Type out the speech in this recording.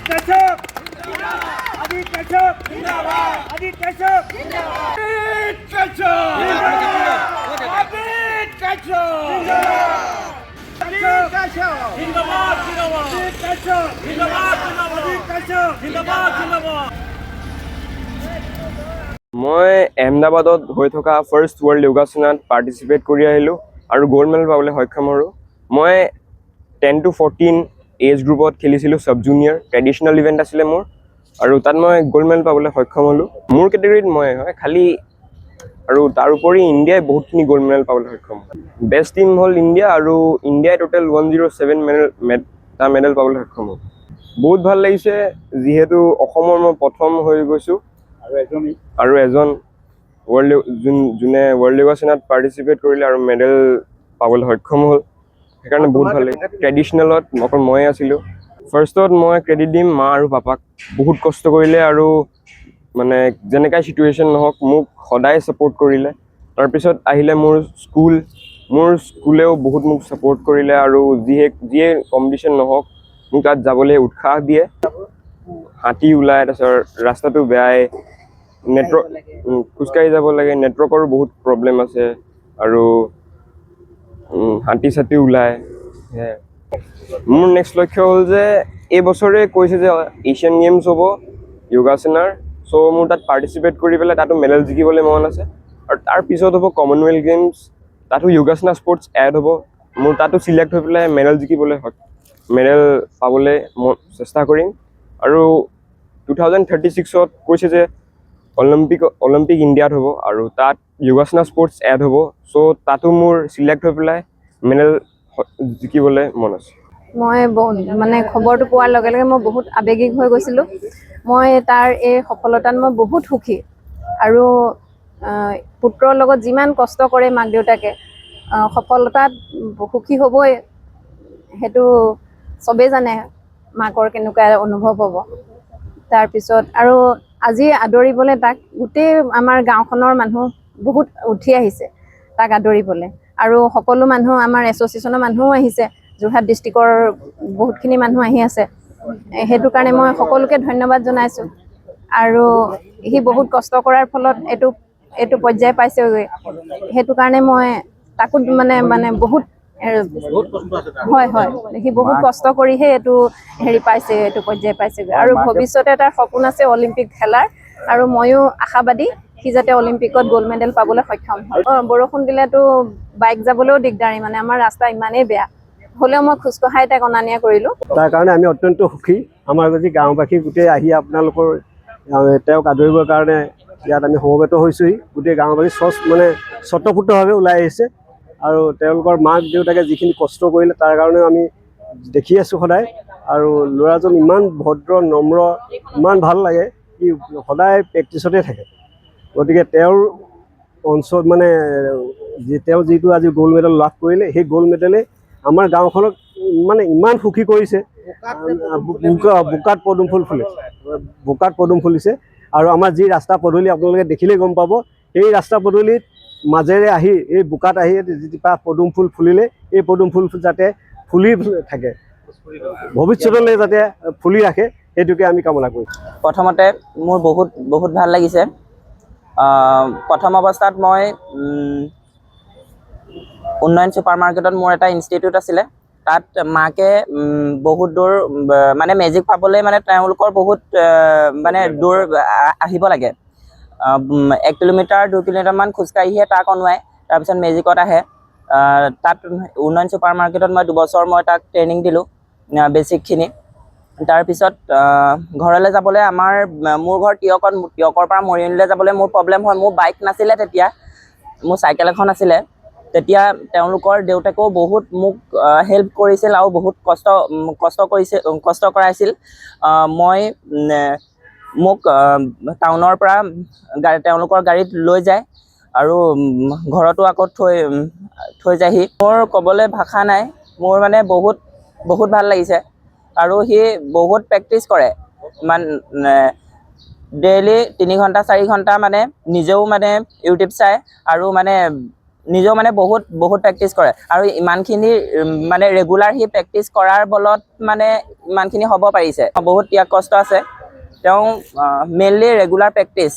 Kashyap Adit Kashyap Zindabad Adit Kashyap Zindabad Adit Kashyap Zindabad Adit Kashyap Zindabad Adit Kashyap Zindabad Zindabad Adit Kashyap Zindabad Zindabad Adit Kashyap Zindabad Zindabad মই আহমেদাবাদত হৈ থকা first world যোগাসনত participate কৰি আহিলোঁ আৰু gold medal পাবলৈ সক্ষম হ'লোঁ। মই 10 to 14 এজ গ্ৰুপত খেলিছিলোঁ, চাব জুনিয়ৰ ট্ৰেডিশ্যনেল ইভেণ্ট আছিলে মোৰ, আৰু তাত মই গ'ল্ড মেডেল পাবলৈ সক্ষম হ'লোঁ। মোৰ কেটেগৰীত মই হয় খালী, আৰু তাৰ উপৰি ইণ্ডিয়াই বহুতখিনি গ'ল্ড মেডেল পাবলৈ সক্ষম হ'ল। বেষ্ট টীম হ'ল ইণ্ডিয়া, আৰু ইণ্ডিয়াই টোটেল 107 মেডেল পাবলৈ সক্ষম হ'ল। বহুত ভাল লাগিছে, যিহেতু অসমৰ মই প্ৰথম হৈ গৈছোঁ আৰু এজন যোনে ৱৰ্ল্ড যোগাসনত পাৰ্টিচিপেট কৰিলে আৰু মেডেল পাবলৈ সক্ষম হ'ল, সেইকাৰণে বহুত ভাল লাগিছে। ট্ৰেডিশ্যনেলত অকল ময়ে আছিলোঁ। ফাৰ্ষ্টত মই ক্ৰেডিট দিম মা আৰু পাপাক। বহুত কষ্ট কৰিলে আৰু মানে যেনেকাই চিটুৱেশ্যন নহওক মোক সদায় ছাপোৰ্ট কৰিলে। তাৰপিছত আহিলে মোৰ স্কুলেও বহুত মোক ছাপোৰ্ট কৰিলে, আৰু যিয়ে কম্পিটিশ্যন নহওক মোক তাত যাবলৈ উৎসাহ দিয়ে। হাতী ওলায়, তাৰপিছত ৰাস্তাটো বেয়াই, খোজকাঢ়ি যাব লাগে, নেটৱৰ্কৰো বহুত প্ৰব্লেম আছে, আৰু হাতী চাতী ওলায়। মোৰ নেক্সট লক্ষ্য হ'ল যে এই বছৰে কৈছে যে এছিয়ান গেমছ হ'ব যোগাসনৰ, চ' মোৰ তাত পাৰ্টিচিপেট কৰি পেলাই তাতো মেডেল জিকিবলৈ মন আছে। আৰু তাৰ পিছত হ'ব কমনৱেলথ গেমছ, তাতো যোগাসনা স্পৰ্টছ এড হ'ব। মোৰ তাতো চিলেক্ট হৈ পেলাই মেডেল পাবলৈ মই চেষ্টা কৰিম। আৰু 2036ত কৈছে যে অলিম্পিক ইণ্ডিয়াত হ'ব, আৰু তাত যোগাসনা স্পৰ্টছ এড হ'ব, চ' তাতো মোৰ চিলেক্ট হৈ পেলাই মেডেল জিকিবলৈ মন আছে। মই মানে খবৰটো পোৱাৰ লগে লগে মই বহুত আৱেগিক হৈ গৈছিলোঁ। মই তাৰ এই সফলতাত মই বহুত সুখী, আৰু পুত্ৰৰ লগত যিমান কষ্ট কৰে মাক দেউতাকে, সফলতাত সুখী হ'বই, সেইটো চবেই জানে মাকৰ কেনেকুৱা অনুভৱ হ'ব। তাৰপিছত আৰু আজি আদৰিবলৈ তাক গোটেই আমাৰ গাঁওখনৰ মানুহ বহুত উঠি আহিছে তাক আদৰিবলৈ, আৰু সকলো মানুহ আমাৰ এছ'চিয়েশ্যনৰ মানুহও আহিছে, যোৰহাট ডিষ্ট্ৰিক্টৰ বহুতখিনি মানুহ আহি আছে। সেইটো কাৰণে মই সকলোকে ধন্যবাদ জনাইছোঁ। আৰু সি বহুত কষ্ট কৰাৰ ফলত এইটো পৰ্যায় পাইছেগৈ, সেইটো কাৰণে মই তাকো মানে বহুত হয় সি বহুত কষ্ট কৰিহে এইটো পাইছে, এইটো পৰ্যায় পাইছেগৈ। আৰু ভৱিষ্যতে তাৰ সপোন আছে অলিম্পিক খেলাৰ, আৰু ময়ো আশাবাদী সি যাতে অলিম্পিকত গ'ল্ড মেডেল পাবলৈ সক্ষম হয়। বৰষুণ দিলেতো বাইক যাবলৈও দিগদাৰী, মানে আমাৰ ৰাস্তা ইমানেই বেয়া, হ'লেও মই খোজকঢ়াই তাক অনা নিয়া কৰিলোঁ। তাৰ কাৰণে আমি অত্যন্ত সুখী। আমাৰ যদি গাঁওবাসী গোটেই আহি আপোনালোকৰ তেওঁক আদৰিবৰ কাৰণে ইয়াত আমি সমবেত হৈছোঁহি। গোটেই গাঁওবাসী স্বতঃস্ফূৰ্তভাৱে ওলাই আহিছে, আৰু তেওঁলোকৰ মাক দেউতাকে যিখিনি কষ্ট কৰিলে তাৰ কাৰণেও আমি দেখি আছোঁ সদায়। আৰু ল'ৰাজন ইমান ভদ্ৰ নম্ৰ, ইমান ভাল লাগে, সি সদায় প্ৰেক্টিছতে থাকে। গতিকে তেওঁৰ অঞ্চল তেওঁ যিটো আজি গ'ল্ড মেডেল লাভ কৰিলে, সেই গ'ল্ড মেডেলে আমাৰ গাঁওখনক ইমান সুখী কৰিছে। বোকাত পদুম ফুলিছে, আৰু আমাৰ যি ৰাস্তা পদূলি আপোনালোকে দেখিলেই গম পাব, এই ৰাস্তা পদূলিত মাজেৰে আহি এই বোকাত আহি পদুম ফুল ফুলিলে, এই পদুম ফুল যাতে ফুলি থাকে, ভৱিষ্যতলৈ যাতে ফুলি ৰাখে, সেইটোকে আমি কামনা কৰিছোঁ। প্ৰথমতে মোৰ বহুত ভাল লাগিছে। প্ৰথম অৱস্থাত মই উন্নয়ন ছুপাৰ মাৰ্কেটত মোৰ এটা ইনষ্টিটিউট আছিলে, তাত মাকে বহুত দূৰ মেজিক পাবলৈ তেওঁলোকৰ বহুত দূৰ আহিব লাগে। 1 কিলোমিটাৰ 2 কিলোমিটাৰমান খোজকাঢ়িহে তাক অনোৱায়, তাৰপিছত মেজিকত আহে। তাত উন্নয়ন ছুপাৰ মাৰ্কেটত মই 2 বছৰ মই তাক ট্ৰেইনিং দিলোঁ বেছিকখিনি। তাৰপিছত ঘৰলৈ যাবলৈ মোৰ ঘৰ টিয়কৰ পৰা মৰিয়নিলৈ যাবলৈ মোৰ প্ৰব্লেম হয়। মোৰ বাইক নাছিলে তেতিয়া, মোৰ চাইকেল এখন আছিলে। তেতিয়া তেওঁলোকৰ দেউতাকেও বহুত মোক হেল্প কৰিছিল, আৰু বহুত কষ্ট কৰাইছিল। মোক টাউনৰ পৰা তেওঁলোকৰ গাড়ীত লৈ যায়, আৰু ঘৰতো আকৌ থৈ যায়হি। মোৰ ক'বলৈ ভাষা নাই, মোৰ বহুত ভাল লাগিছে। আৰু সি বহুত প্ৰেক্টিছ কৰে, ডেইলি 3 ঘণ্টা 4 ঘণ্টা নিজেও ইউটিউব চাই, আৰু নিজেও মানে বহুত প্ৰেক্টিছ কৰে আৰু ইমানখিনি মানে ৰেগুলাৰ সি প্ৰেক্টিছ কৰাৰ বলত মানে ইমানখিনি হ'ব পাৰিছে বহুত ত্যাগ কষ্ট আছে তেওঁ মেইনলি ৰেগুলাৰ প্ৰেক্টিছ